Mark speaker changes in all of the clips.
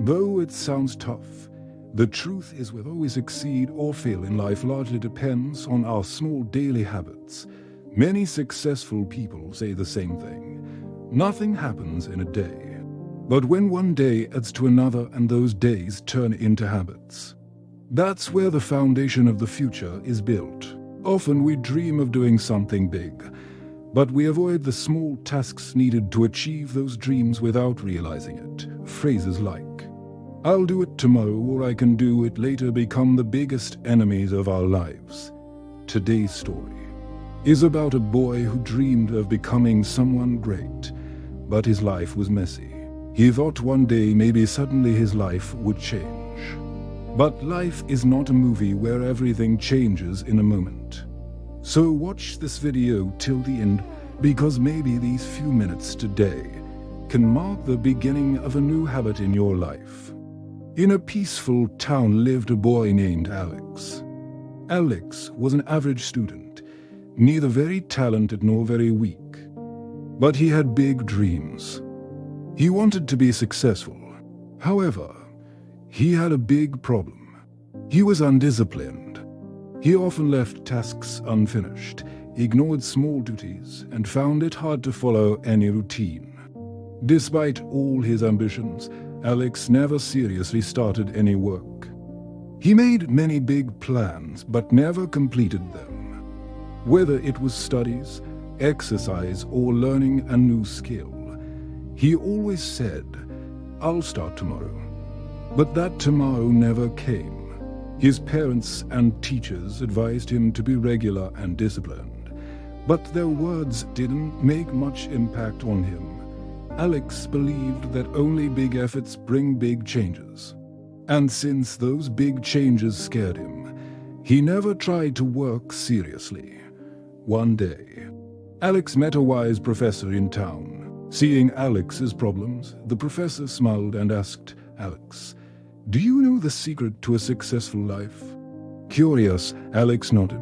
Speaker 1: Though it sounds tough, the truth is whether we succeed or fail in life largely depends on our small daily habits. Many successful people say the same thing. Nothing happens in a day. But when one day adds to another and those days turn into habits, that's where the foundation of the future is built. Often we dream of doing something big, but we avoid the small tasks needed to achieve those dreams without realizing it. Phrases like, "I'll do it tomorrow," or "I can do it later," become the biggest enemies of our lives. Today's story is about a boy who dreamed of becoming someone great, but his life was messy. He thought one day maybe suddenly his life would change. But life is not a movie where everything changes in a moment. So watch this video till the end, because maybe these few minutes today can mark the beginning of a new habit in your life. In a peaceful town lived a boy named Alex. Alex was an average student, neither very talented nor very weak. But he had big dreams. He wanted to be successful. However, he had a big problem. He was undisciplined. He often left tasks unfinished, ignored small duties, and found it hard to follow any routine. Despite all his ambitions, Alex never seriously started any work. He made many big plans, but never completed them. Whether it was studies, exercise, or learning a new skill, he always said, "I'll start tomorrow." But that tomorrow never came. His parents and teachers advised him to be regular and disciplined, but their words didn't make much impact on him. Alex believed that only big efforts bring big changes. And since those big changes scared him, he never tried to work seriously. One day, Alex met a wise professor in town. Seeing Alex's problems, the professor smiled and asked Alex, "Do you know the secret to a successful life?" Curious, Alex nodded.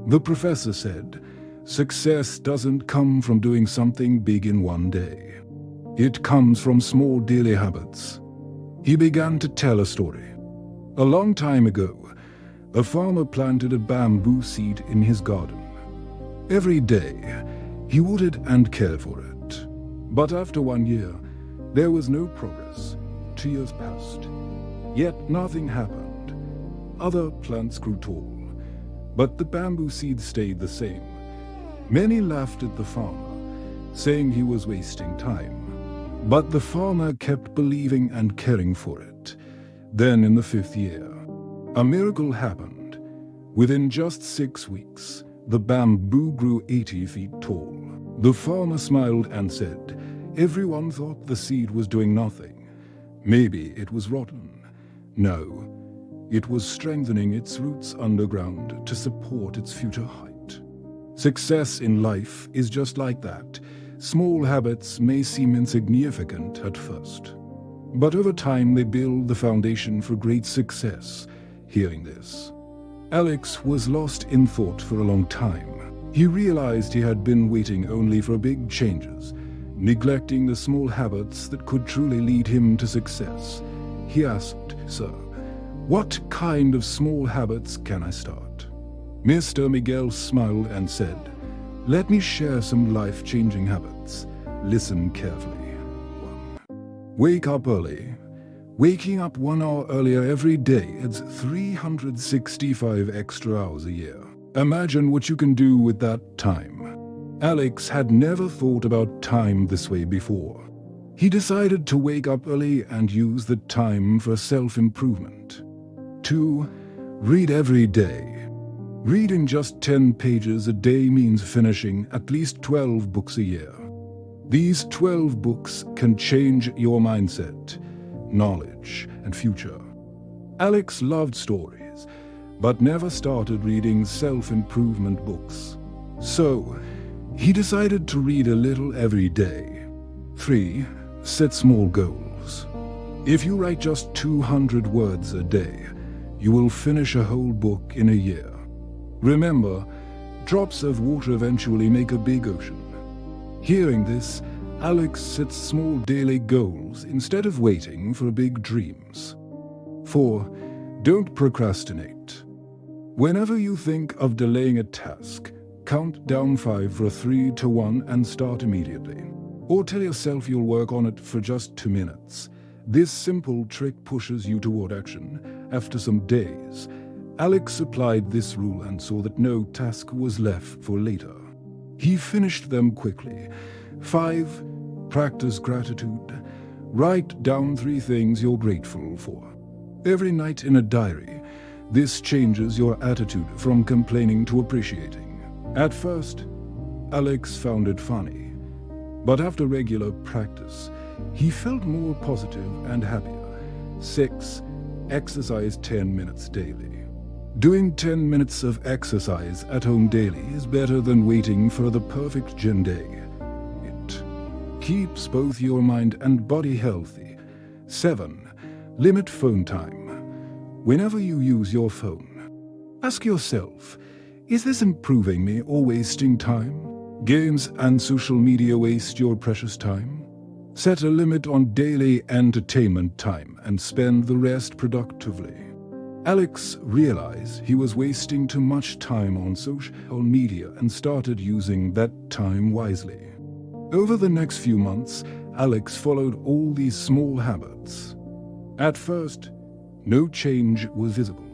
Speaker 1: The professor said, "Success doesn't come from doing something big in one day. It comes from small daily habits." He began to tell a story. A long time ago, a farmer planted a bamboo seed in his garden. Every day, he watered and cared for it. But after 1 year, there was no progress. 2 years passed, yet nothing happened. Other plants grew tall, but the bamboo seed stayed the same. Many laughed at the farmer, saying he was wasting time. But the farmer kept believing and caring for it. Then in the 5th year, a miracle happened. Within just 6 weeks, the bamboo grew 80 feet tall. The farmer smiled and said, "Everyone thought the seed was doing nothing. Maybe it was rotten. No, it was strengthening its roots underground to support its future height." Success in life is just like that. Small habits may seem insignificant at first, but over time they build the foundation for great success. Hearing this, Alex was lost in thought for a long time. He realized he had been waiting only for big changes, neglecting the small habits that could truly lead him to success. He asked, "Sir, what kind of small habits can I start?" Mr. Miguel smiled and said, "Let me share some life-changing habits. Listen carefully. 1. Wake up early. Waking up 1 hour earlier every day adds 365 extra hours a year. Imagine what you can do with that time. Alex had never thought about time this way before. He decided to wake up early and use the time for self-improvement. 2. Read every day. Reading just 10 pages a day means finishing at least 12 books a year. These 12 books can change your mindset, knowledge, and future. Alex loved stories, but never started reading self-improvement books. So, he decided to read a little every day. 3. Set small goals. If you write just 200 words a day, you will finish a whole book in a year. Remember, drops of water eventually make a big ocean. Hearing this, Alex sets small daily goals instead of waiting for big dreams. 4. Don't procrastinate. Whenever you think of delaying a task, count down 5 for 3 to 1 and start immediately. Or tell yourself you'll work on it for just 2 minutes. This simple trick pushes you toward action. After some days, Alex applied this rule and saw that no task was left for later. He finished them quickly. 5. Practice gratitude. Write down 3 things you're grateful for. Every night in a diary. This changes your attitude from complaining to appreciating. At first, Alex found it funny, but after regular practice, he felt more positive and happier. 6. Exercise 10 minutes daily. Doing 10 minutes of exercise at home daily is better than waiting for the perfect gym day. It keeps both your mind and body healthy. 7. Limit phone time. Whenever you use your phone, ask yourself, is this improving me or wasting time? Games and social media waste your precious time? Set a limit on daily entertainment time and spend the rest productively. Alex realized he was wasting too much time on social media and started using that time wisely. Over the next few months, Alex followed all these small habits. At first, no change was visible,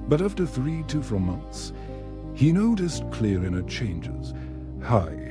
Speaker 1: but after 3 to 4 months, he noticed clear inner changes. Hi,